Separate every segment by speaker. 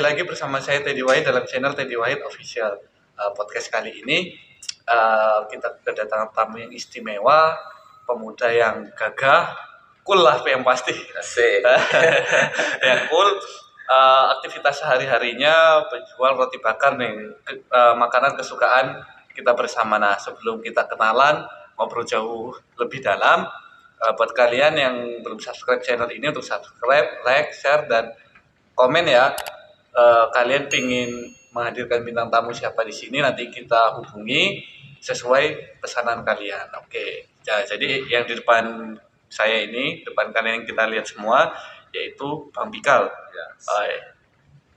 Speaker 1: lagi bersama saya Teddy Wahid dalam channel Teddy Wahid Official. Podcast kali ini kita kedatangan tamu yang istimewa, pemuda yang gagah, cool lah yang pasti.
Speaker 2: Asik.
Speaker 1: Yang cool. Aktivitas sehari-harinya penjual roti bakar nih, makanan kesukaan kita bersama. Nah, sebelum kita kenalan, ngobrol jauh lebih dalam, buat kalian yang belum subscribe channel ini, untuk subscribe, like, share, dan komen ya. Kalian pingin menghadirkan bintang tamu siapa di sini, nanti kita hubungi sesuai pesanan kalian. Oke. Ya, jadi yang di depan saya ini, depan kalian yang kita lihat semua, yaitu Bang Pikal.
Speaker 2: Ya.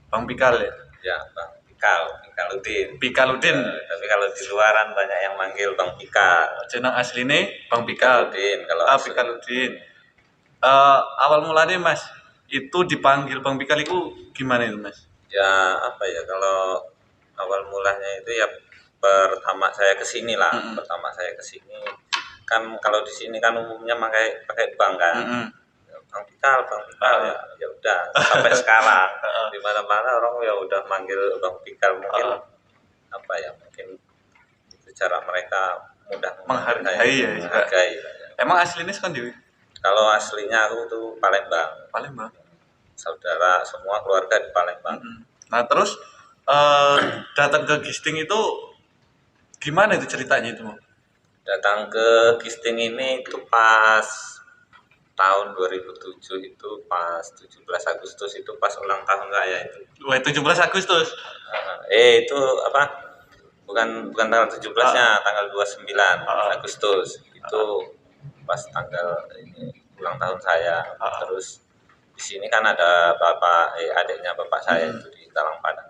Speaker 1: Bang Pikal ya.
Speaker 2: Ya, Bang Pikaludin.
Speaker 1: Pikaludin.
Speaker 2: Tapi kalau di luaran banyak yang manggil Bang Pikal.
Speaker 1: Jeneng asline Bang Pikal.
Speaker 2: Pikaludin kalau
Speaker 1: Pikaludin. Awal mulanya Mas, itu dipanggil Bang Pikal itu gimana itu Mas?
Speaker 2: Ya apa ya, kalau awal mulanya itu ya pertama saya kesini lah. Pertama saya kesini kan, kalau di sini kan umumnya pakai Bang kan. Bang Pikal ya udah sampai sekarang di mana-mana orang ya udah manggil Bang Pikal. Mungkin apa ya, mungkin itu cara mereka mudah
Speaker 1: menghargai ya. Emang aslinya kan Dewi?
Speaker 2: Kalau aslinya aku tuh Palembang. Saudara semua keluarga di Palembang.
Speaker 1: Nah terus datang ke Gisting itu gimana itu ceritanya itu?
Speaker 2: Datang ke Gisting ini itu pas tahun 2007, itu pas 17 Agustus, itu pas ulang tahun saya itu.
Speaker 1: 17 Agustus?
Speaker 2: Itu apa? Bukan tanggal 17-nya, tanggal 29 Agustus. Itu pas tanggal ini ulang tahun saya. Terus di sini kan ada adiknya bapak saya itu di Talang Padang.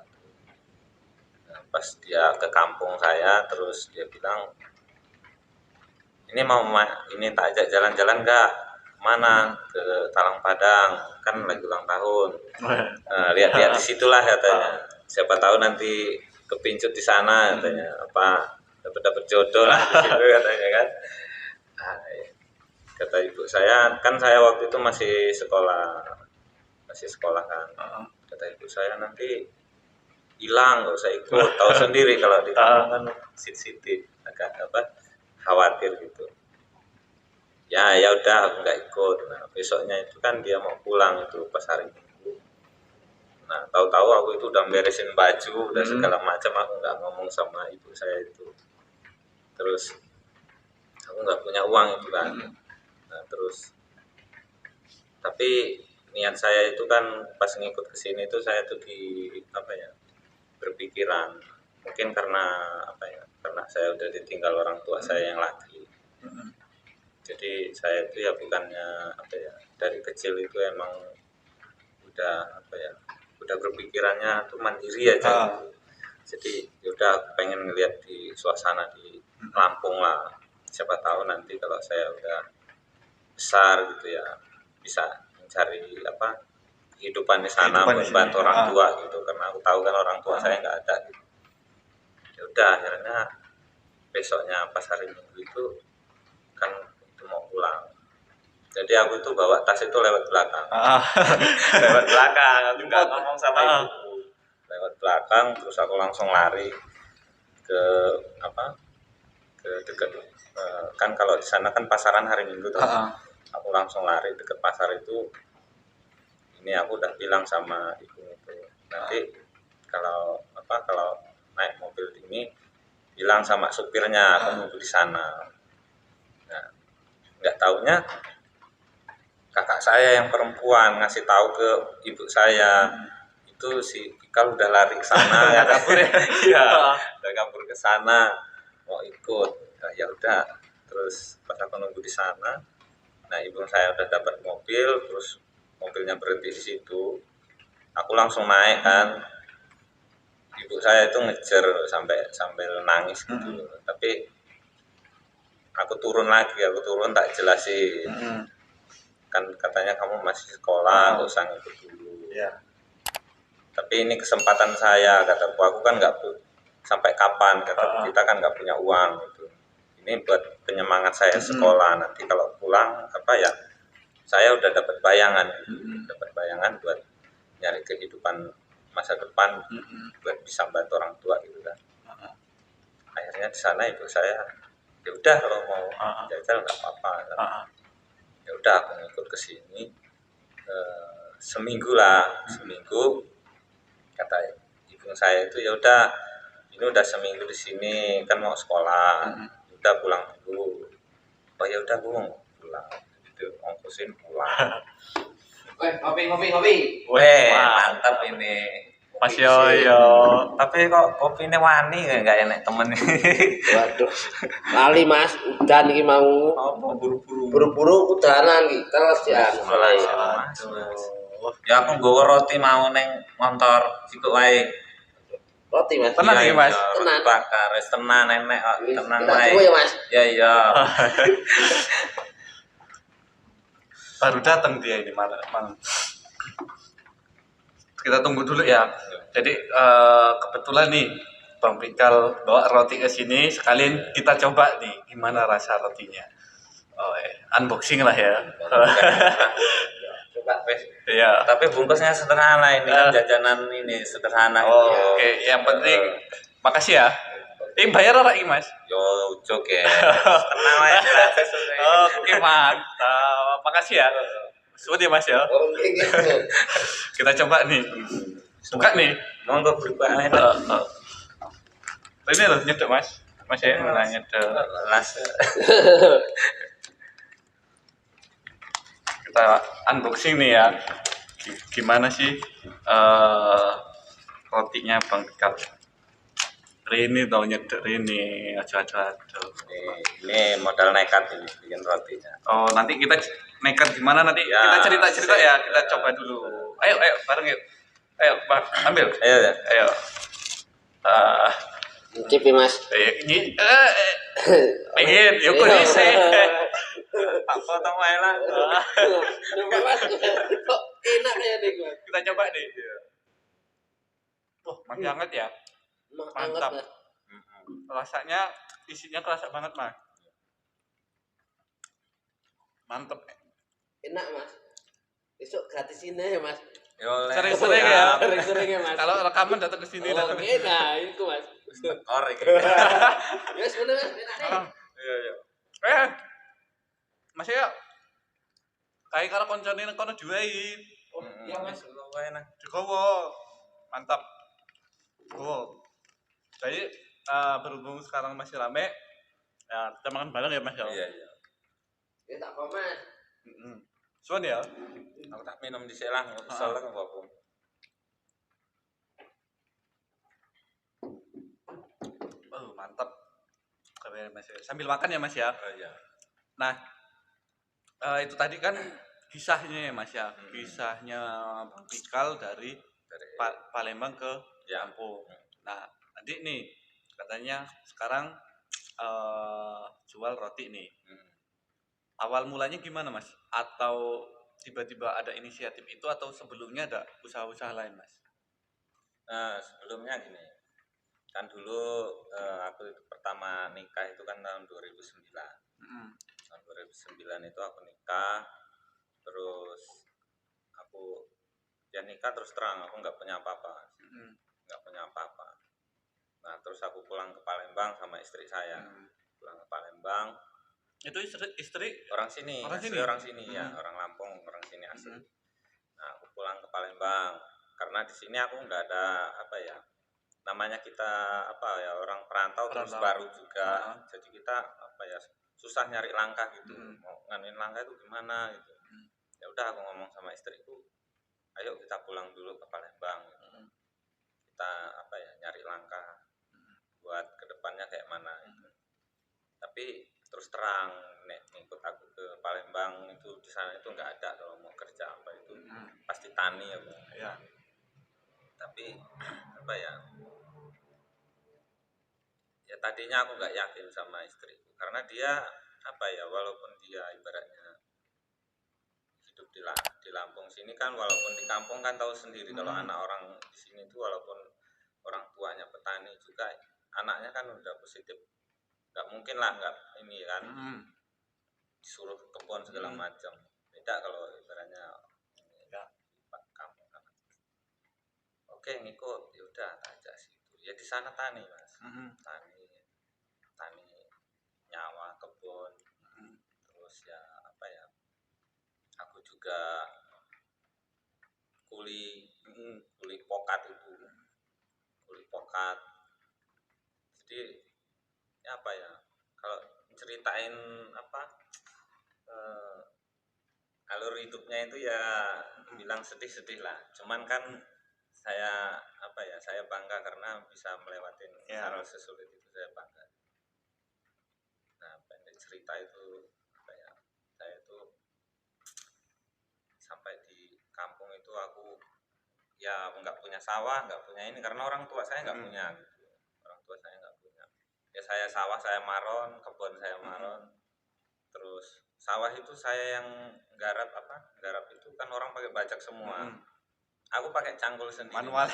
Speaker 2: Nah, pas dia ke kampung saya, terus dia bilang, ini ini tak ajak jalan-jalan enggak? Mana? Ke Talang Padang, kan lagi ulang tahun. Lihat-lihat di situlah katanya. Siapa tahu nanti kepincut di sana katanya, apa dapat jodoh lah di situ katanya kan. Kata ibu saya, kan saya waktu itu masih sekolah kan. Kata ibu saya, nanti hilang, nggak usah ikut, tahu sendiri kalau di kampung kan Siti agak khawatir gitu. Ya udah, aku nggak ikut. Nah, besoknya itu kan dia mau pulang itu pas hari Minggu. Nah, tahu-tahu aku itu udah beresin baju, udah segala macam, aku nggak ngomong sama ibu saya itu. Terus aku nggak punya uang itu kan. Nah, terus tapi niat saya itu kan pas ngikut ke sini itu saya tuh berpikiran mungkin karena karena saya udah ditinggal orang tua saya yang laki. Jadi saya itu ya bukannya dari kecil itu emang udah berpikirannya tuh mandiri aja gitu. Jadi yaudah, aku pengen ngeliat di suasana di Lampung lah, siapa tahu nanti kalau saya udah besar gitu ya bisa mencari kehidupan di sana, membantu orang tua gitu, karena aku tahu kan orang tua saya nggak ada gitu. Ya udah, akhirnya besoknya pas hari Minggu itu kan itu mau pulang, jadi aku itu bawa tas itu lewat belakang. Lewat belakang, aku nggak ngomong sama ibuku, lewat belakang, terus aku langsung lari ke dekat kan kalau di sana kan pasaran hari Minggu tuh. Aku langsung lari deket pasar itu. Ini aku udah bilang sama ibu itu, nanti kalau naik mobil ini bilang sama supirnya aku nunggu di sana. Nah, nggak taunya kakak saya yang perempuan ngasih tahu ke ibu saya, itu si Pikal udah lari ke sana. Udah kabur ya? Iya, udah kabur ke sana mau ikut. Nah, ya udah, terus pas aku nunggu di sana, nah ibu saya udah dapat mobil, terus mobilnya berhenti di situ. Aku langsung naik kan. Ibu saya itu ngejar sambil nangis gitu. Tapi aku turun tak jelasin. Kan katanya kamu masih sekolah, nggak usah ngikut dulu. Tapi ini kesempatan saya, kataku. Aku kan nggak sampai kapan, kataku, kita kan nggak punya uang gitu. Ini buat penyemangat saya sekolah, nanti kalau pulang saya udah dapat bayangan buat nyari kehidupan masa depan buat bisa bantu orang tua gitu kan. Akhirnya di sana ibu saya ya udah kalau mau jajal nggak apa-apa kan. Ya udah aku ngikut ke sini seminggu kata ibu saya itu ya udah ini udah seminggu di sini kan mau sekolah udah pulang dulu. Oh ya udah aku mau pulang itu ongkosin pulang.
Speaker 3: Ngopi.
Speaker 2: Weh mantap ini
Speaker 1: Mas Yoyo.
Speaker 2: tapi kok kopinya wani nggak enak temen.
Speaker 3: Waduh. Lali Mas, udan iki mau.
Speaker 2: Apa buru-buru
Speaker 3: Buru-buru udanan iki. Terus ya mulai.
Speaker 2: Mas. Ya aku nggawa roti mau neng motor sikuk wae.
Speaker 3: Roti Mas.
Speaker 1: Tenan iki, Mas?
Speaker 3: Tenan.
Speaker 2: Bakar wis tenan enek kok tenan
Speaker 3: Kita
Speaker 2: wae.
Speaker 3: tunggu ya Mas.
Speaker 2: Ya iya.
Speaker 1: Baru datang dia ini malam. Kita tunggu dulu ya. Jadi kebetulan nih Bang Pikal bawa roti ke sini, sekalian kita coba nih gimana rasa rotinya. Oh, unboxing lah ya.
Speaker 2: Coba wes.
Speaker 1: Iya.
Speaker 2: Tapi bungkusnya sederhana ini kan jajanan ini sederhana
Speaker 1: Oh,
Speaker 2: gitu.
Speaker 1: oke. Yang penting makasih ya. Bayar ora iki, Mas?
Speaker 2: Yo ujuk ya. Tenang wae gratis.
Speaker 1: Oke, mantap. Makasih ya. Sudah ya, Mas ya.
Speaker 3: Oke gitu.
Speaker 1: Kita coba nih. Buka nih.
Speaker 2: Monggo berubah enak.
Speaker 1: Ini loh nyedek, Mas. Mas ya, nah, nyedek.
Speaker 2: Las.
Speaker 1: Kita unboxing nih ya. Gimana sih rotinya Bang Pikal? Rini tau nyedek Rini, aja-aja.
Speaker 2: Ini modal nekat ini bikin rotinya.
Speaker 1: Oh, nanti kita nekat gimana nanti
Speaker 2: Ya,
Speaker 1: kita cerita-cerita ya, kita coba dulu. Ayo bareng yuk. Ayo, Bang, ambil.
Speaker 2: Ayo ya.
Speaker 1: Ayo.
Speaker 3: Cip ya Mas.
Speaker 1: Ini pengen yuk kok bisa.
Speaker 2: Tak potong wae lah.
Speaker 3: Coba Mas. Kok enak ya nih Mas.
Speaker 1: Kita coba deh. Masih hangat ya. Mantap.
Speaker 3: Mas.
Speaker 1: Rasanya isinya kerasa banget, Mas. Mantep.
Speaker 3: Enak Mas. Besok gratisin ya Mas.
Speaker 2: Yo
Speaker 1: Sering-sering ya.
Speaker 3: Sering-sering ya Mas.
Speaker 1: Kalau rekaman datang ke sini datang ke
Speaker 3: Oke,
Speaker 1: sini.
Speaker 3: nah itu Mas.
Speaker 2: Tekor iki.
Speaker 3: Ya sebenarnya enak nih.
Speaker 1: Iya. Masih ya. Kayak karo koncone nang kono diwai.
Speaker 3: Oh, iya Mas.
Speaker 2: Wae nah.
Speaker 1: Digowo. Mantap. Gowo. Jadi berhubung sekarang masih rame, ya kita makan bareng ya Mas ya.
Speaker 2: Iya.
Speaker 3: Ya tak apa Mas.
Speaker 1: Suan ya.
Speaker 2: Aku tak minum dhisik lah, kesel lah apa-apa.
Speaker 1: Oh, mantap. Mas ya. Sambil makan ya Mas ya.
Speaker 2: Oh iya.
Speaker 1: Nah, itu tadi kan kisahnya ya Mas ya. Kisahnya Bang Pikal dari Palembang ke Lampung. Nah, nanti nih katanya sekarang jual roti nih. Awal mulanya gimana Mas? Atau tiba-tiba ada inisiatif itu atau sebelumnya ada usaha-usaha lain Mas?
Speaker 2: Nah, sebelumnya gini. Kan dulu aku itu pertama nikah itu kan tahun 2009. Tahun 2009 itu aku nikah, terus aku ya nikah terus terang aku nggak punya apa-apa, nggak punya apa-apa. Nah terus aku pulang ke Palembang sama istri saya, pulang ke Palembang.
Speaker 1: Itu istri
Speaker 2: orang sini, orang sini ya, orang Lampung, orang sini asli. Nah aku pulang ke Palembang karena di sini aku nggak ada apa ya. Namanya kita apa ya orang perantau terus baru juga, jadi kita apa ya susah nyari langkah gitu, mau nganuin langkah itu gimana gitu. Ya udah aku ngomong sama istriku, ayo kita pulang dulu ke Palembang, kita apa ya nyari langkah buat kedepannya kayak mana gitu. Tapi terus terang ngikut aku ke Palembang itu di sana itu nggak ada kalau mau kerja apa itu pasti tani ya Bang. Ya. Tapi apa ya tadinya aku nggak yakin sama istriku karena dia apa ya walaupun dia ibaratnya hidup di Lampung sini kan, walaupun di kampung kan tahu sendiri kalau anak orang di sini itu walaupun orang tuanya petani juga anaknya kan udah positif, nggak mungkin lah nggak ini kan disuruh ke kebun segala macam. Beda kalau ibaratnya kampung kan. Oke oke ngikut, ya udah aja situ. Ya di sana tani mas, tani nyawa kebun, terus ya apa ya, aku juga kuli pokat itu, kuli pokat. Jadi ya apa ya, kalau ceritain apa alur hidupnya itu ya bilang sedih-sedih lah. Cuman kan saya apa ya, saya bangga karena bisa melewatin hal sesulit itu, saya bangga. Nah pendek cerita itu apa ya, saya itu sampai di kampung itu aku ya nggak punya sawah, nggak punya ini karena orang tua saya nggak punya gitu. Orang tua saya nggak punya. Ya saya sawah saya maron, kebun saya maron. Terus sawah itu saya yang garap itu kan orang pakai bajak semua. Aku pakai cangkul sendiri. Manual.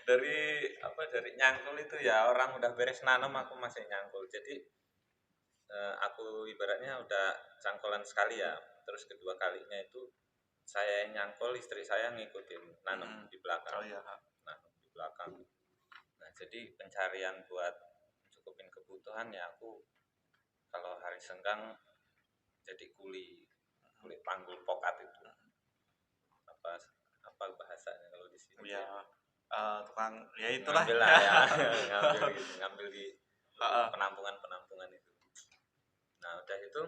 Speaker 2: dari nyangkul itu ya, orang udah beres nanam aku masih nyangkul. Jadi aku ibaratnya udah cangkulan sekali ya. Terus kedua kalinya itu saya nyangkul, istri saya ngikutin nanam di belakang. Nanam di belakang. Nah, jadi pencarian buat cukupin kebutuhan ya aku kalau hari senggang jadi kuli panggul pokat itu. Apa bahasanya kalau di sini?
Speaker 1: Tukang ya itulah.
Speaker 2: Ngambil lah ya. ngambil di penampungan itu. Nah, udah itu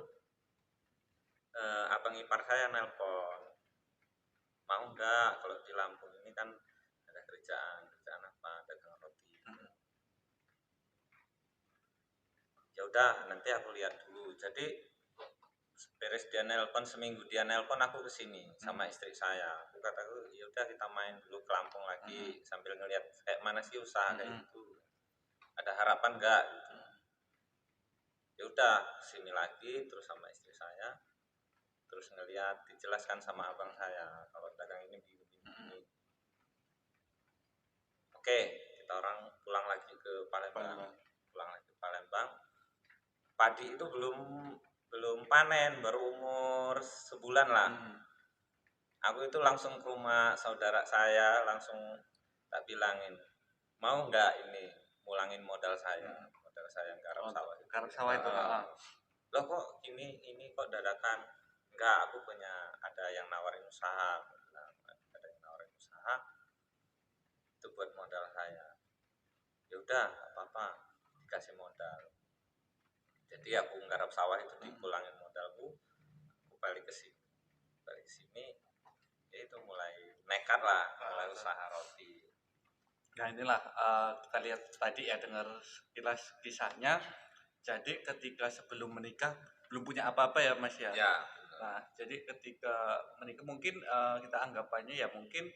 Speaker 2: abang ipar saya nelpon, mau nggak kalau di Lampung ini kan ada kerjaan apa, dagang roti. Ya udah, nanti aku lihat dulu. Jadi beres dia nelpon, seminggu dia nelpon aku kesini sama istri saya. Aku kataku ya udah kita main dulu ke Lampung lagi sambil ngelihat kayak mana sih usaha kayak gitu. Ada harapan nggak gitu. Ya udah sini lagi terus sama istri saya, terus ngelihat, dijelaskan sama abang saya kalau dagang ini begini. Oke, kita orang pulang lagi ke Palembang. Padi itu belum panen, baru umur sebulan lah. Aku itu langsung ke rumah saudara saya, langsung tak bilangin, mau nggak ini mulangin modal saya yang garap sawah.
Speaker 1: Garap sawah itu.
Speaker 2: Loh kok ini kok dadakan? Enggak, aku punya ada yang nawarin usaha. Itu buat modal saya. Ya udah, apa-apa, dikasih modal. Jadi aku nggarap sawah itu dipulangin modalku, aku balik ke sini, ya itu mulai nekat lah, mulai usaha roti.
Speaker 1: Nah inilah kita lihat tadi ya, dengar sekilas kisahnya. Jadi ketika sebelum menikah belum punya apa-apa ya Mas ya. Nah jadi ketika menikah mungkin kita anggapannya ya mungkin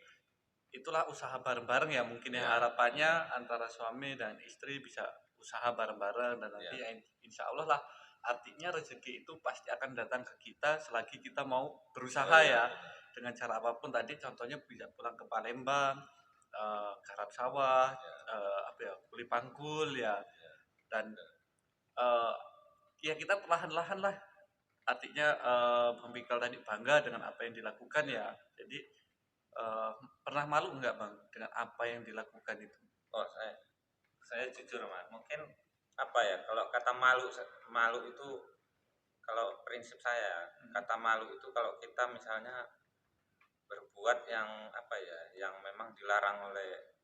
Speaker 1: itulah usaha bareng-bareng ya mungkin ya, harapannya antara suami dan istri bisa usaha bareng-bareng dan nanti insya Allah lah, artinya rezeki itu pasti akan datang ke kita selagi kita mau berusaha ya dengan cara apapun. Tadi contohnya bisa pulang ke Palembang, garap sawah, kuli panggul ya, dan ya kita perlahan-lahan lah, artinya Bang Pikal tadi bangga dengan apa yang dilakukan ya. Jadi pernah malu nggak Bang dengan apa yang dilakukan itu?
Speaker 2: Oh saya jujur Mas, mungkin apa ya, kalau kata malu itu, kalau prinsip saya kata malu itu kalau kita misalnya berbuat yang apa ya, yang memang dilarang oleh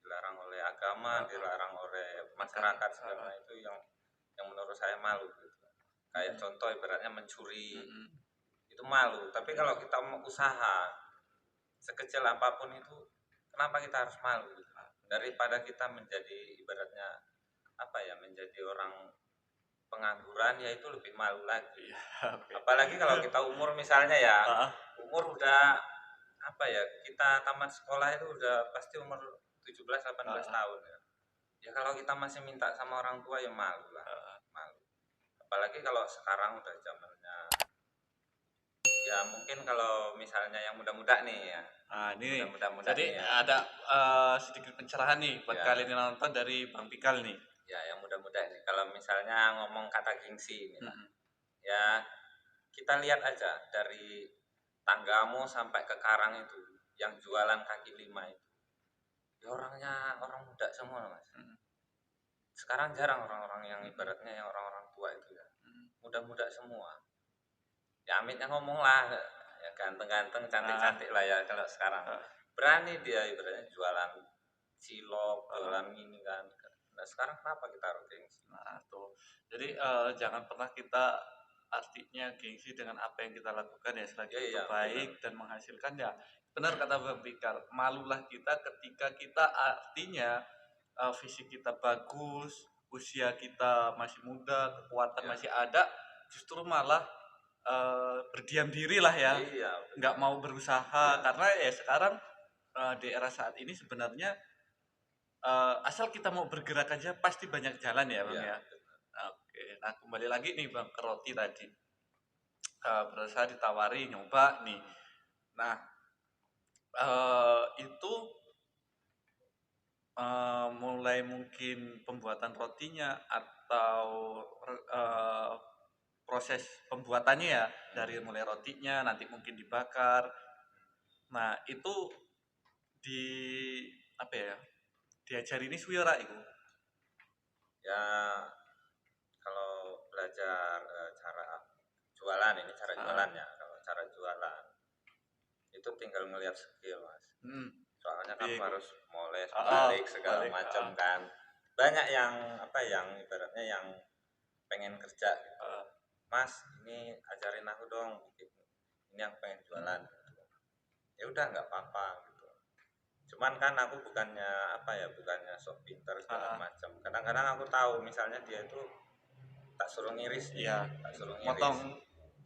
Speaker 2: dilarang oleh agama, dilarang oleh masyarakat segala itu yang menurut saya malu gitu. Kayak contoh ibaratnya mencuri, itu malu. Tapi kalau kita mau usaha sekecil apapun itu, kenapa kita harus malu gitu? Daripada kita menjadi ibaratnya menjadi orang pengangguran, ya itu lebih malu lagi. Apalagi kalau kita umur misalnya ya, umur udah kita tamat sekolah itu udah pasti umur 17-18 tahun ya. Ya kalau kita masih minta sama orang tua ya malu lah, malu. Apalagi kalau sekarang udah zamannya. Ya mungkin kalau misalnya yang muda-muda nih ya.
Speaker 1: Ini
Speaker 2: muda-muda
Speaker 1: jadi
Speaker 2: ya.
Speaker 1: ada sedikit pencerahan nih buat kalian yang nonton dari Bang Pikal nih.
Speaker 2: Ya yang muda-muda ini, kalau misalnya ngomong kata gengsi ini ya kita lihat aja dari tanggamu sampai ke karang itu, yang jualan kaki lima itu ya orangnya orang muda semua Mas. Sekarang jarang orang-orang yang ibaratnya yang orang-orang tua itu ya muda-muda semua. Ya amitnya ngomong lah, ya ganteng-ganteng, cantik-cantik lah ya kalau sekarang. Berani dia ibaratnya jualan cilok, jualan ini kan. Nah sekarang kenapa kita harus gengsi?
Speaker 1: Nah, tuh. Jadi jangan pernah kita artinya gengsi dengan apa yang kita lakukan ya selagi
Speaker 2: Iya,
Speaker 1: itu
Speaker 2: iya,
Speaker 1: baik dan menghasilkan ya. Benar kata Bang Fikar, malulah kita ketika kita artinya fisik kita bagus, usia kita masih muda, kekuatan
Speaker 2: Iya.
Speaker 1: masih ada, justru malah berdiam diri lah ya,
Speaker 2: Iya,
Speaker 1: nggak mau berusaha karena ya sekarang di era saat ini sebenarnya asal kita mau bergerak aja pasti banyak jalan ya Bang
Speaker 2: iya.
Speaker 1: ya. Oke, nah kembali lagi nih Bang ke roti tadi. Berusaha ditawari nyoba nih. Nah, itu mulai mungkin pembuatan rotinya atau proses pembuatannya ya dari mulai rotinya nanti mungkin dibakar. Nah, itu di apa ya? Diajari ini suwi ora iku?
Speaker 2: Ya kalau belajar cara jualan ini cara jualannya. Kalau cara jualan itu tinggal ngelihat skill Mas. Soalnya kan
Speaker 1: Iya,
Speaker 2: harus moles balik segala
Speaker 1: balik,
Speaker 2: macam kan. Banyak yang apa yang ibaratnya yang pengen kerja gitu. Mas ini ajarin aku dong bikin ini yang pengen jualan gitu. Ya udah nggak apa-apa gitu. Cuman kan aku bukannya apa ya bukannya sok pintar segala macam. Kadang-kadang aku tahu misalnya dia itu tak suruh ngiris nih,
Speaker 1: iya.
Speaker 2: tak suruh ngiris.
Speaker 1: Motong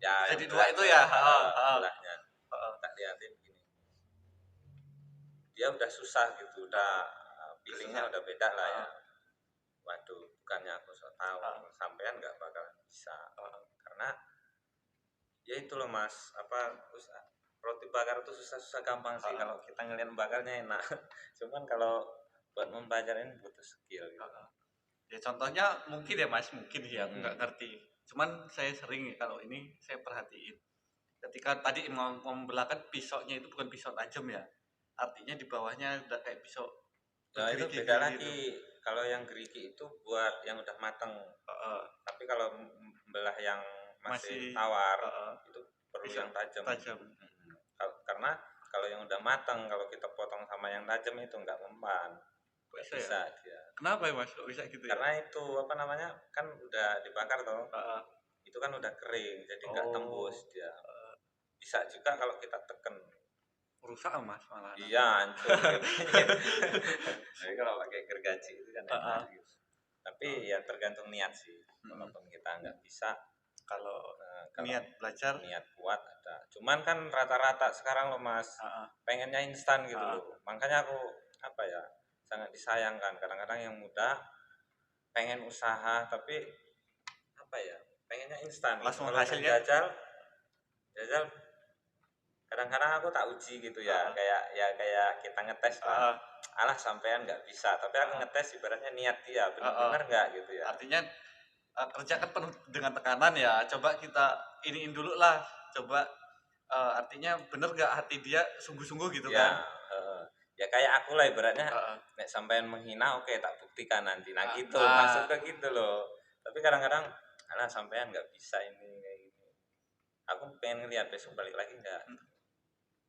Speaker 2: Ya
Speaker 1: jadi
Speaker 2: yang
Speaker 1: dua itu ya.
Speaker 2: belahnya. Tak liatin begini. Dia udah susah gitu, udah feelingnya udah beda lah ya. Waduh, bukannya aku sok tahu, sampean nggak bakal bisa. Karena ya itu loh Mas, apa roti bakar itu susah-susah gampang sih. Kalau kita ngeliat bakarnya enak. Cuman kalau buat membacarin butuh skill gitu.
Speaker 1: Ya contohnya mungkin ya Mas, mungkin ya aku nggak ngerti. Cuman saya sering kalau ini saya perhatiin. Ketika tadi mau membelahkan pisaunya itu bukan pisau tajam ya. Artinya di bawahnya udah kayak pisau
Speaker 2: Nah itu
Speaker 1: bergerigi
Speaker 2: beda
Speaker 1: gitu.
Speaker 2: lagi. Kalau yang gerigi itu buat yang udah mateng. Tapi kalau belah yang masih tawar itu perlu yang tajam. Karena kalau yang udah mateng kalau kita potong sama yang tajam itu nggak mempan. Nggak bisa dia.
Speaker 1: Kenapa ya Mas? Kok bisa gitu ya?
Speaker 2: Karena itu apa namanya kan udah dibakar toh. Itu kan udah kering jadi nggak tembus dia. Bisa juga kalau kita tekan
Speaker 1: rusak Mas malah.
Speaker 2: Iya, hancur. Jadi kalau pakai gergaji itu kan enak gitu. Tapi ya tergantung niat sih. Walaupun kita nggak bisa, kalau
Speaker 1: niat belajar,
Speaker 2: niat kuat ada. Cuman kan rata-rata sekarang loh Mas, pengennya instan gitu loh. Makanya aku apa ya sangat disayangkan. Kadang-kadang yang muda pengen usaha tapi apa ya pengennya instan.
Speaker 1: Langsung
Speaker 2: kalau
Speaker 1: hasilnya
Speaker 2: jajal kadang-kadang aku tak uji gitu ya kayak kita ngetes lah alah sampean nggak bisa tapi aku ngetes ibaratnya niat dia benar-benar nggak gitu ya
Speaker 1: artinya kerja kan penuh dengan tekanan ya coba kita iniin dulu lah coba artinya bener nggak hati dia sungguh-sungguh gitu
Speaker 2: ya,
Speaker 1: kan
Speaker 2: ya kayak aku lah ibaratnya nek sampean menghina oke tak buktikan nanti nah gitu masuk ke gitu loh tapi kadang-kadang alah sampean nggak bisa ini kayak gini aku pengen ngeliat besok balik lagi nggak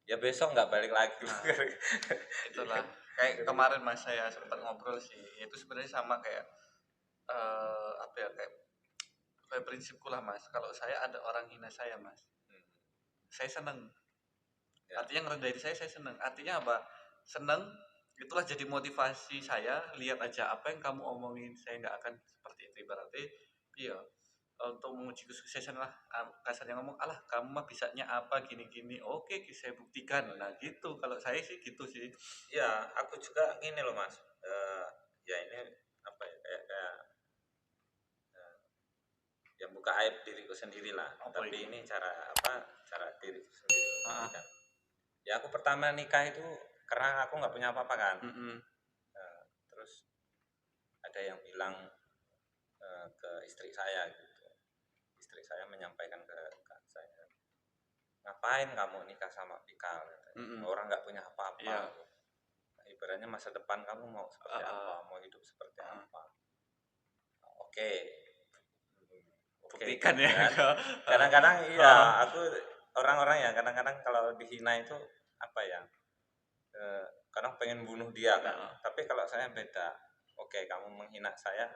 Speaker 2: ya besok nggak balik lagi
Speaker 1: itulah kayak kemarin Mas saya sempat ngobrol sih itu sebenarnya sama kayak apa ya kayak prinsipku lah Mas kalau saya ada orang hina saya Mas saya seneng artinya ngerendahin saya seneng artinya apa seneng itulah jadi motivasi saya lihat aja apa yang kamu omongin saya nggak akan seperti itu berarti iya untuk menguji kesuksesan lah kasarnya ngomong alah kamu mah bisanya apa gini-gini oke saya buktikan nah gitu kalau saya sih gitu sih
Speaker 2: ya aku juga gini loh Mas ya ini apa ya kayak ya buka aib diriku sendiri lah tapi ini cara diriku sendiri kan ya aku pertama nikah itu karena aku nggak punya apa-apa kan terus ada yang bilang ke istri saya gitu istri saya menyampaikan ke saya ngapain kamu nikah sama Pikal? Orang nggak punya apa-apa.
Speaker 1: Iya.
Speaker 2: Ibaratnya masa depan kamu mau seperti apa, mau hidup seperti apa. Oke.
Speaker 1: Buktikan ya.
Speaker 2: Kan? Kadang-kadang iya, aku orang-orang ya kadang-kadang kalau dihina itu apa ya? Kadang pengen bunuh dia kan. Tapi kalau saya beda. Oke, kamu menghina saya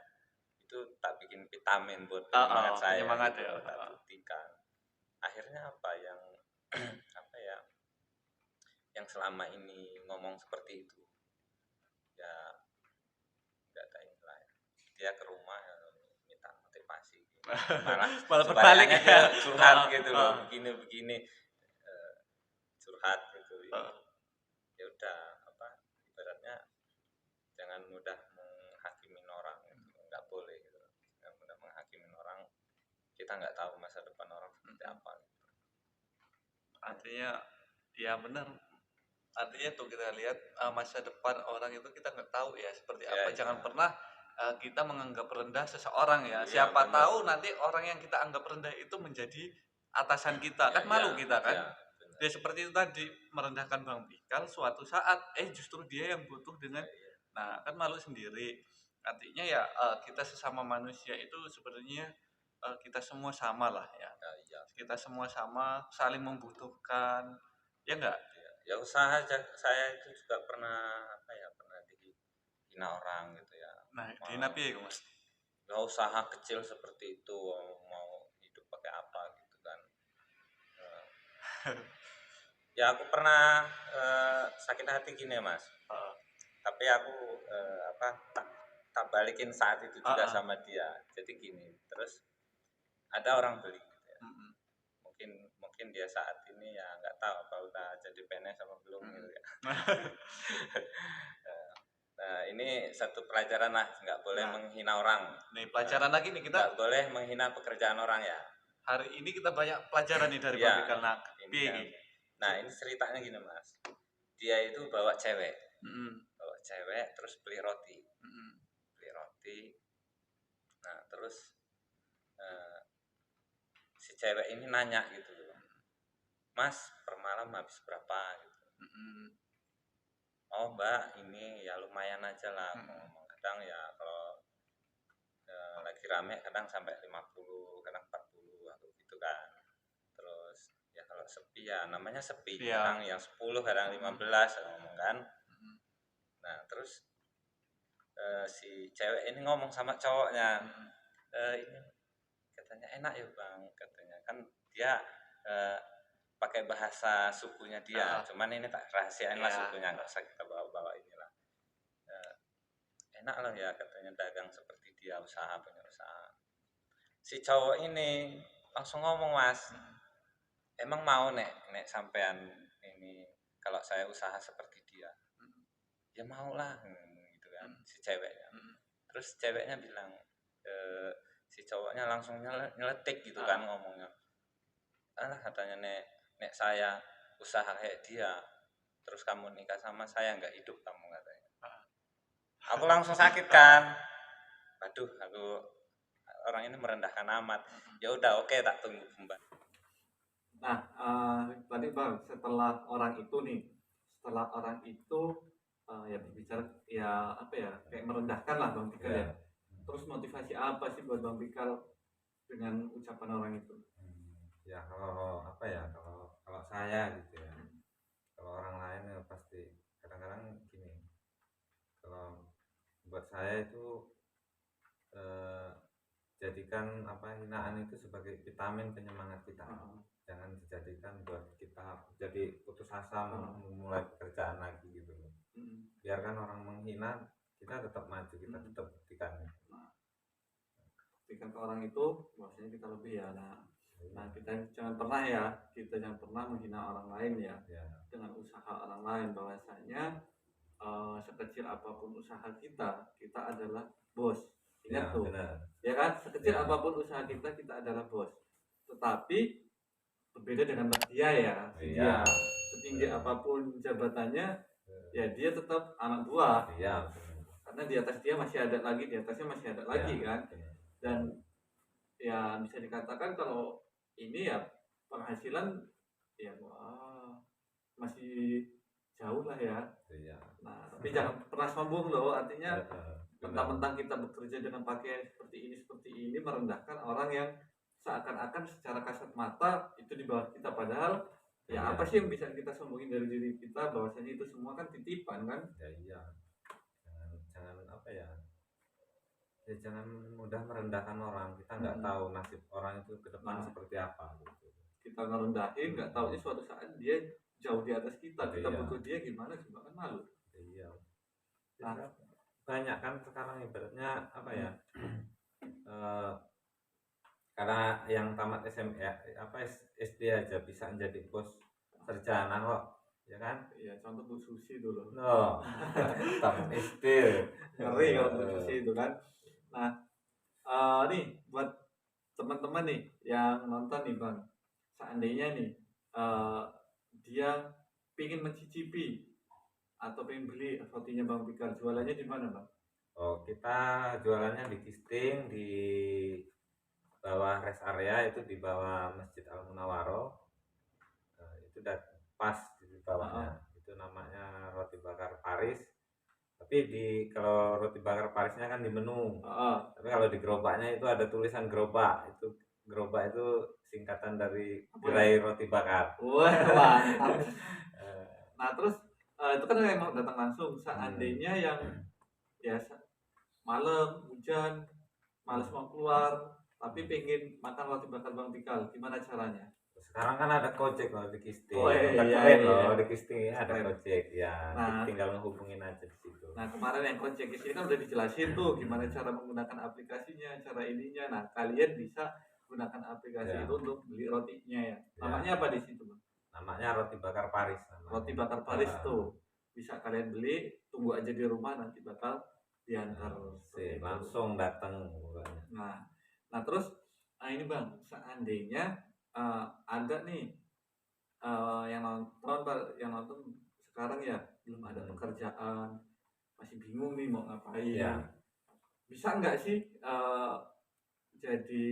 Speaker 2: itu tak bikin vitamin buat penyemangat saya.
Speaker 1: Penyemangat
Speaker 2: gitu,
Speaker 1: ya.
Speaker 2: tak buktikan. Akhirnya apa yang apa ya? Yang selama ini ngomong seperti itu ya nggak ada inilah ya. Dia ke rumah ya, minta motivasi gitu. malah
Speaker 1: berbalik
Speaker 2: dia curhat gitu loh, begini curhat gitu. Ya udah apa ibaratnya jangan mudah menghakimi orang gitu. Nggak boleh gitu. Jangan mudah menghakimi orang, kita nggak tahu masa depan orang seperti apa gitu.
Speaker 1: Artinya ya benar, artinya tuh kita lihat masa depan orang itu kita nggak tahu ya seperti apa. Jangan pernah kita menganggap rendah seseorang ya. Siapa tahu nanti orang yang kita anggap rendah itu menjadi atasan kita, kan malu kita kan. Ya seperti itu tadi, merendahkan Bang Pikal suatu saat justru dia yang butuh dengan nah kan malu sendiri. Artinya ya kita sesama manusia itu sebenarnya kita semua sama lah ya. Kita semua sama, saling membutuhkan, ya enggak?
Speaker 2: Ya usaha saya itu juga pernah apa ya, pernah dihina orang gitu ya.
Speaker 1: Nah, dihina piye iku, Mas?
Speaker 2: Ya usaha kecil seperti itu mau hidup pakai apa gitu kan. Ya aku pernah sakit hati gini Mas. Tapi aku tak balikin saat itu juga sama dia. Jadi gini, terus ada orang beli gitu ya. Mungkin dia saat ini ya nggak tahu apa udah jadi PNS sama belum gitu ya. Nah ini satu pelajaran lah, nggak boleh menghina orang.
Speaker 1: Nih pelajaran lagi nih kita.
Speaker 2: Nggak boleh menghina pekerjaan orang ya.
Speaker 1: Hari ini kita banyak pelajaran nih dari Bang Pikal.
Speaker 2: Nah ini ceritanya gini Mas. Dia itu bawa cewek. Bawa cewek terus beli roti. Beli roti. Nah terus si cewek ini nanya gitu loh, Mas per malam habis berapa gitu. Oh Mbak ini ya lumayan aja lah. Kadang ya kalau lagi rame kadang sampai 50, kadang 40 atau gitu kan. Terus ya kalau sepi ya namanya sepi, kadang yang 10, kadang 15 ngomong kan. Nah terus si cewek ini ngomong sama cowoknya, ini katanya enak ya Bang, katanya kan dia pakai bahasa sukunya dia, cuman ini tak rahasiain lah sukunya, nggak usah kita bawa-bawa inilah. Enak lah ya katanya dagang seperti dia, punya usaha. Si cowok ini langsung ngomong Mas, emang mau nek sampean ini kalau saya usaha seperti dia? Ya mau lah gitu kan si ceweknya. Terus ceweknya bilang si cowoknya langsung nyeletik gitu kan ngomongnya. Alah katanya nek saya usaha kayak dia terus kamu nikah sama saya nggak hidup kamu katanya. Aku langsung sakit kan. Aduh, aku orang ini merendahkan amat. Ya udah oke, tak tunggu kembali.
Speaker 4: Nah, tadi Bang, setelah orang itu ya berbicara ya apa ya kayak merendahkan lah Bang Pikal ya. Terus motivasi apa sih buat Bang Pikal dengan ucapan orang itu?
Speaker 5: Ya kalau apa ya kalau saya gitu ya, kalau orang lain ya pasti kadang-kadang gini, kalau buat saya itu jadikan hinaan itu sebagai vitamin penyemangat kita. Jangan dijadikan buat kita jadi putus asa memulai pekerjaan lagi gitu loh. Biarkan orang menghina, kita tetap maju, kita tetap buktikan.
Speaker 4: Buktikan ke orang itu bahwasanya kita lebih ya. Nah kita jangan pernah menghina orang lain ya. Dengan usaha orang lain, bahwasanya sekecil apapun usaha kita adalah bos. Ingat tuh, ya kan? Sekecil apapun usaha kita adalah bos. Tetapi berbeda dengan dia ya. Dia setinggi apapun jabatannya, ya dia tetap anak buah. Karena di atas dia masih ada lagi, di atasnya masih ada lagi kan. Dan ya bisa dikatakan kalau ini ya penghasilan Iya, wah, masih jauh lah ya.
Speaker 5: Iya.
Speaker 4: Nah, tapi jangan pernah sombong loh, artinya
Speaker 5: benar.
Speaker 4: mentang-mentang kita bekerja dengan pakaian seperti ini merendahkan orang yang seakan-akan secara kasat mata itu di bawah kita, padahal ya
Speaker 5: Iya.
Speaker 4: apa sih yang bisa kita sombongin dari diri kita, bahwasanya itu semua kan titipan kan.
Speaker 5: Ya iya, jangan apa ya, jangan mudah merendahkan orang. Kita nggak tahu nasib orang itu ke depan seperti apa gitu.
Speaker 4: Kita ngerendahin, nggak taunya suatu saat dia jauh di atas kita
Speaker 5: Iya.
Speaker 4: butuh dia gimana coba, kan malu.
Speaker 5: Iya.
Speaker 4: Nah,
Speaker 5: banyak kan sekarang ibaratnya apa ya, karena yang tamat SMP SD aja bisa menjadi bos sarjana kok, ya kan?
Speaker 4: ya contoh Bu Susi dulu.
Speaker 5: No, tamat SD
Speaker 4: Ngeri kalau Bu Susi itu kan. Nah, nih buat teman-teman nih yang nonton nih Bang, seandainya nih dia pengen mencicipi atau pengen beli rotinya Bang Fikar, jualannya di mana Bang?
Speaker 5: Oh, kita jualannya di Kisting, di bawah rest area, itu di bawah Masjid Al Munawwaro. Itu udah pas di bawahnya. Itu namanya roti bakar Paris. Tapi kalau roti bakar Parisnya kan di menu. Tapi kalau di gerobaknya itu ada tulisan gerobak. Itu gerobak itu singkatan dari gerai roti bakar.
Speaker 4: Wah, mantap. Nah, terus itu kan emang datang langsung. Seandainya yang biasa malam hujan, males mau keluar, tapi pengen makan roti bakar Bang Fikar, gimana caranya?
Speaker 5: Sekarang kan ada Gojek loh di Kisting.
Speaker 4: Oh, iya,
Speaker 5: keren
Speaker 4: iya.
Speaker 5: loh di Kisting ada
Speaker 4: Keren.
Speaker 5: Gojek ya.
Speaker 4: Nah,
Speaker 5: tinggal ngehubungin aja di situ.
Speaker 4: Nah, kemarin yang Gojek di sini kan udah dijelasin tuh gimana cara menggunakan aplikasinya, cara ininya. Nah, kalian bisa gunakan aplikasi itu untuk beli rotinya ya. Namanya apa di situ, Bang?
Speaker 5: Namanya roti bakar Paris.
Speaker 4: Roti bakar Paris tuh. Bisa kalian beli, tunggu aja di rumah, nanti bakal diantar.
Speaker 5: Langsung datang.
Speaker 4: Nah terus ini Bang, seandainya ada nih yang nonton sekarang ya belum ada pekerjaan, masih bingung nih mau ngapain, bisa nggak sih jadi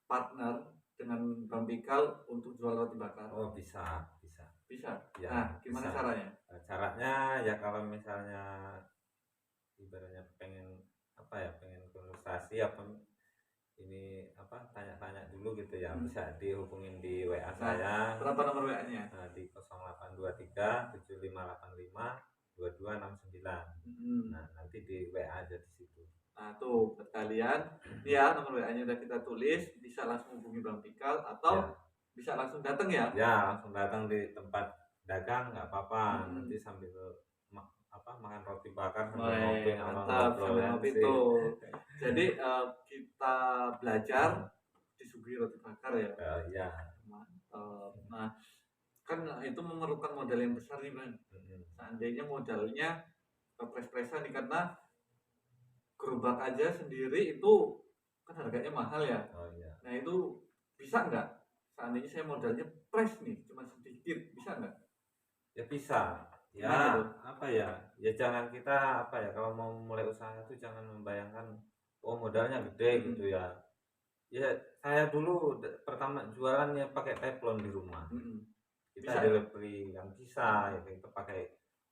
Speaker 4: partner dengan Bang Fikar untuk jual roti bakar?
Speaker 5: Oh bisa
Speaker 4: ya, nah gimana bisa.
Speaker 5: Caranya ya kalau misalnya ibaratnya pengen konsultasi tanya-tanya dulu gitu ya, bisa dihubungin di WA saya.
Speaker 4: Berapa nomor WA-nya?
Speaker 5: Di 0823 7585 2269. Nah, nanti di WA aja di situ.
Speaker 4: Nah, tuh buat kalian ya, nomor WA-nya udah kita tulis, bisa langsung hubungi Bang Fikar atau bisa langsung datang ya?
Speaker 5: Ya, langsung datang di tempat dagang nggak apa-apa. Nanti sambil makan roti bakar sambil ngopi,
Speaker 4: ngopi tuh. Jadi kita belajar disuguhi roti bakar ya.
Speaker 5: Iya.
Speaker 4: Mantap. Nah, kan itu memerlukan modal yang besar nih Bang. Seandainya modalnya pres-presan nih, karena gerobak aja sendiri itu kan harganya mahal ya. Nah, itu bisa nggak? Seandainya saya modalnya pres nih, cuma sedikit, bisa nggak?
Speaker 5: Ya bisa. Ya apa ya? Ya jangan kita kalau mau mulai usaha itu jangan membayangkan modalnya gede gitu ya. Ya saya dulu pertama jualannya pakai teflon di rumah. Kita delivery yang bisa ya, kita pakai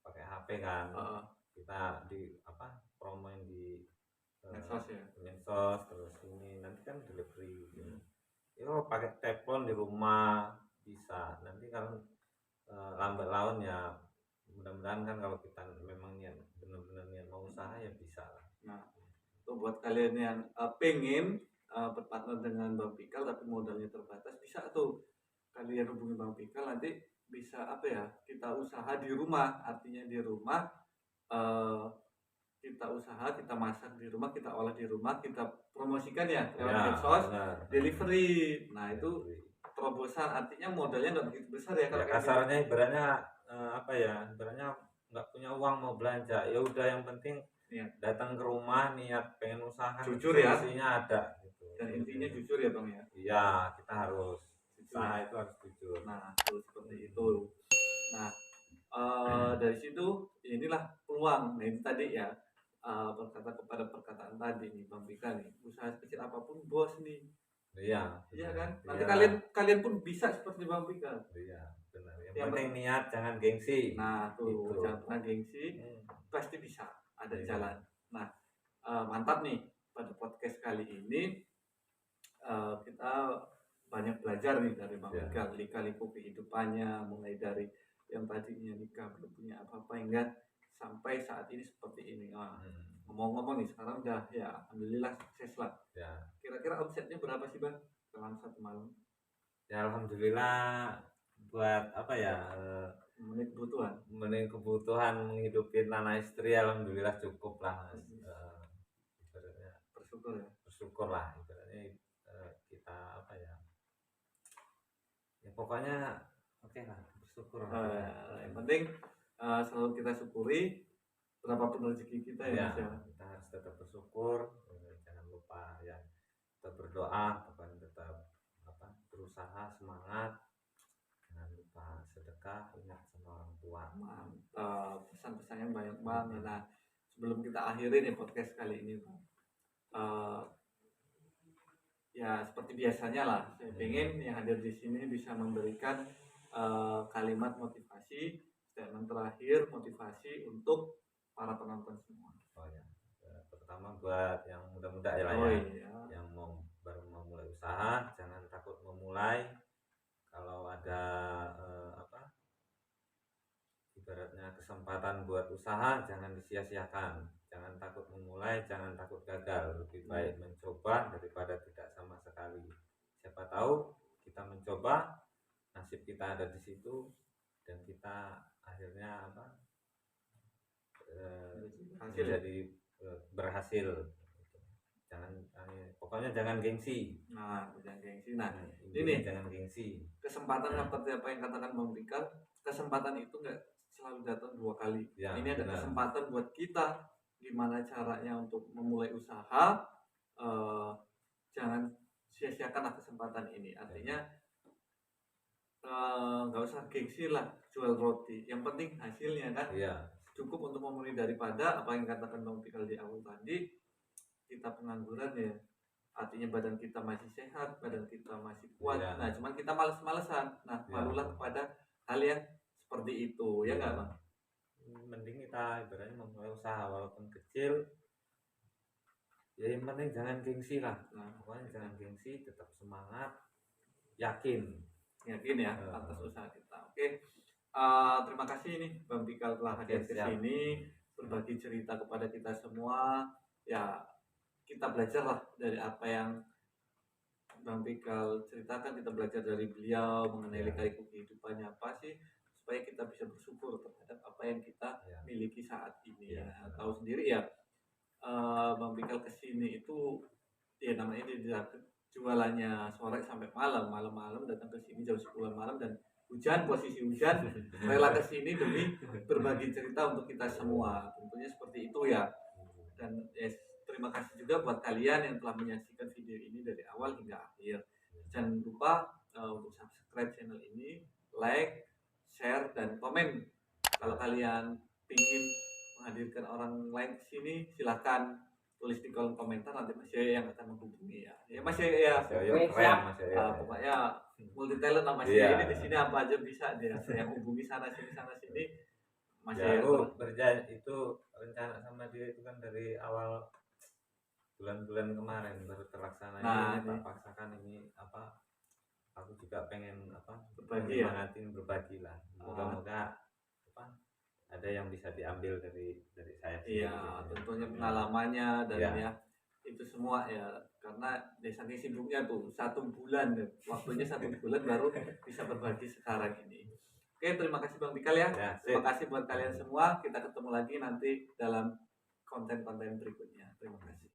Speaker 5: HP kan. Kita di promoin di medsos terus ini nanti kan delivery gitu. Ya pakai teflon di rumah bisa. Nanti kalau lambat laun ya mudah-mudahan kan kalau kita memang benar-benar mau usaha ya bisa lah.
Speaker 4: Nah, tuh buat kalian yang pengen berpartner dengan Bang Fikar tapi modalnya terbatas, bisa tuh kalian hubungi Bang Fikar, nanti bisa kita usaha di rumah, artinya di rumah kita usaha, kita masak di rumah, kita olah di rumah, kita promosikan ya lewat medsos, delivery. Nah itu terobosan, artinya modalnya nggak begitu besar ya. Kalau
Speaker 5: kasarnya ibaratnya ibaratnya nggak punya uang mau belanja, ya udah yang penting datang ke rumah niat pengen usaha,
Speaker 4: jujur ya,
Speaker 5: solusinya ada gitu.
Speaker 4: Dan intinya jujur ya Bang ya.
Speaker 5: Iya, kita harus usaha itu harus jujur.
Speaker 4: Nah seperti itu. Nah dari situ inilah peluang. Nah ini tadi ya berkata kepada perkataan tadi nih Bang Fikar nih, usaha kecil apapun bos nih,
Speaker 5: Iya,
Speaker 4: Iya kan? Nanti
Speaker 5: Iya.
Speaker 4: kalian pun bisa seperti Bang Pikal.
Speaker 5: Iya, benar. Yang
Speaker 4: Yang
Speaker 5: penting niat, jangan gengsi.
Speaker 4: Nah, tuh
Speaker 5: Itu.
Speaker 4: jangan pernah gengsi,
Speaker 5: Hmm.
Speaker 4: pasti bisa ada
Speaker 5: Iya.
Speaker 4: jalan. Nah, mantap nih pada podcast kali ini kita banyak belajar nih dari Bang
Speaker 5: Iya.
Speaker 4: Pikal, lika-liku kehidupannya, mulai dari yang tadinya nikah belum punya apa-apa hingga sampai saat ini seperti ini. Ngomong-ngomong nih sekarang udah ya alhamdulillah sukses lah.
Speaker 5: Ya.
Speaker 4: Kira-kira omsetnya berapa sih Bang dalam satu malam?
Speaker 5: Ya alhamdulillah buat apa ya?
Speaker 4: Memenuhi
Speaker 5: kebutuhan menghidupi anak istri alhamdulillah cukup lah Mas. Ibaratnya bersyukur lah ibaratnya kita apa ya? Ya pokoknya oke lah bersyukur.
Speaker 4: Yang penting selalu kita syukuri berapapun rezeki kita ya.
Speaker 5: Kita harus tetap bersyukur, jangan lupa ya tetap berdoa, pokoknya tetap berusaha semangat, jangan lupa sedekah, ingat sama orang tua.
Speaker 4: Mantap, pesan-pesannya banyak banget. Nah, sebelum kita akhiri nih podcast kali ini, ya seperti biasanya lah, saya pengen yang hadir di sini bisa memberikan kalimat motivasi, statement terakhir motivasi untuk para penonton semua.
Speaker 5: Oh ya, pertama buat yang muda-muda ya, yang baru mau mulai usaha, jangan takut memulai. Kalau ada ibaratnya kesempatan buat usaha, jangan disia-siakan. Jangan takut memulai, jangan takut gagal. Lebih baik mencoba daripada tidak sama sekali. Siapa tahu kita mencoba, nasib kita ada di situ dan kita akhirnya menjadi berhasil. Pokoknya jangan gengsi.
Speaker 4: Nah, ini
Speaker 5: jangan gengsi.
Speaker 4: Kesempatan seperti apa yang katakan Bang Pikal, kesempatan itu nggak selalu datang dua kali.
Speaker 5: Ya,
Speaker 4: ini ada kesempatan buat kita gimana caranya untuk memulai usaha. Jangan sia-siakanlah kesempatan ini. Artinya nggak usah gengsi lah jual roti. Yang penting hasilnya kan. Cukup untuk memenuhi daripada apa yang katakan Bang Pikal di awal tadi, kita pengangguran ya. Artinya badan kita masih sehat, badan kita masih kuat. Nah, cuman kita males-malesan. Nah, malulah kepada hal yang seperti itu, ya nggak Bang?
Speaker 5: Mending kita ibaratnya memulai usaha walaupun kecil. Ya yang penting jangan gengsi lah. Pokoknya jangan gengsi, tetap semangat, yakin
Speaker 4: ya atas usaha kita. Oke. Terima kasih nih Bang Pikal telah hadir ke sini berbagi cerita kepada kita semua. Ya, kita belajarlah dari apa yang Bang Pikal ceritakan, kita belajar dari beliau mengenai lika-liku kehidupannya apa sih, supaya kita bisa bersyukur terhadap apa yang kita miliki saat ini. Tahu sendiri ya, Bang Pikal kesini itu ya namanya dia jualannya sore sampai malam datang ke sini jam 10 malam dan posisi hujan rela ke sini demi berbagi cerita untuk kita semua. Tentunya seperti itu ya. Dan terima kasih juga buat kalian yang telah menyaksikan video ini dari awal hingga akhir. Jangan lupa untuk subscribe channel ini, like, share, dan komen. Kalau kalian ingin menghadirkan orang lain ke sini, silakan tulis di kolom komentar, nanti Mas Yoyo yang akan menghubungi ya. Ya Mas Yoyo ya. Pokoknya multi talent lah Mas Yoyo ini di sini apa aja bisa dia. Saya hubungi sana sini. Mas Yoyo
Speaker 5: itu rencana sama dia itu kan dari awal bulan-bulan kemarin baru terlaksana. Ini tak paksakan ini aku juga pengen berbagi lah. Moga-moga ada yang bisa diambil dari saya sendiri.
Speaker 4: Iya, tentunya pengalamannya dan ya itu semua ya, karena saking sibuknya tuh 1 bulan waktunya 1 bulan baru bisa berbagi sekarang ini. Oke, terima kasih Bang Pikal ya. Terima kasih buat kalian semua. Kita ketemu lagi nanti dalam konten-konten berikutnya. Terima kasih.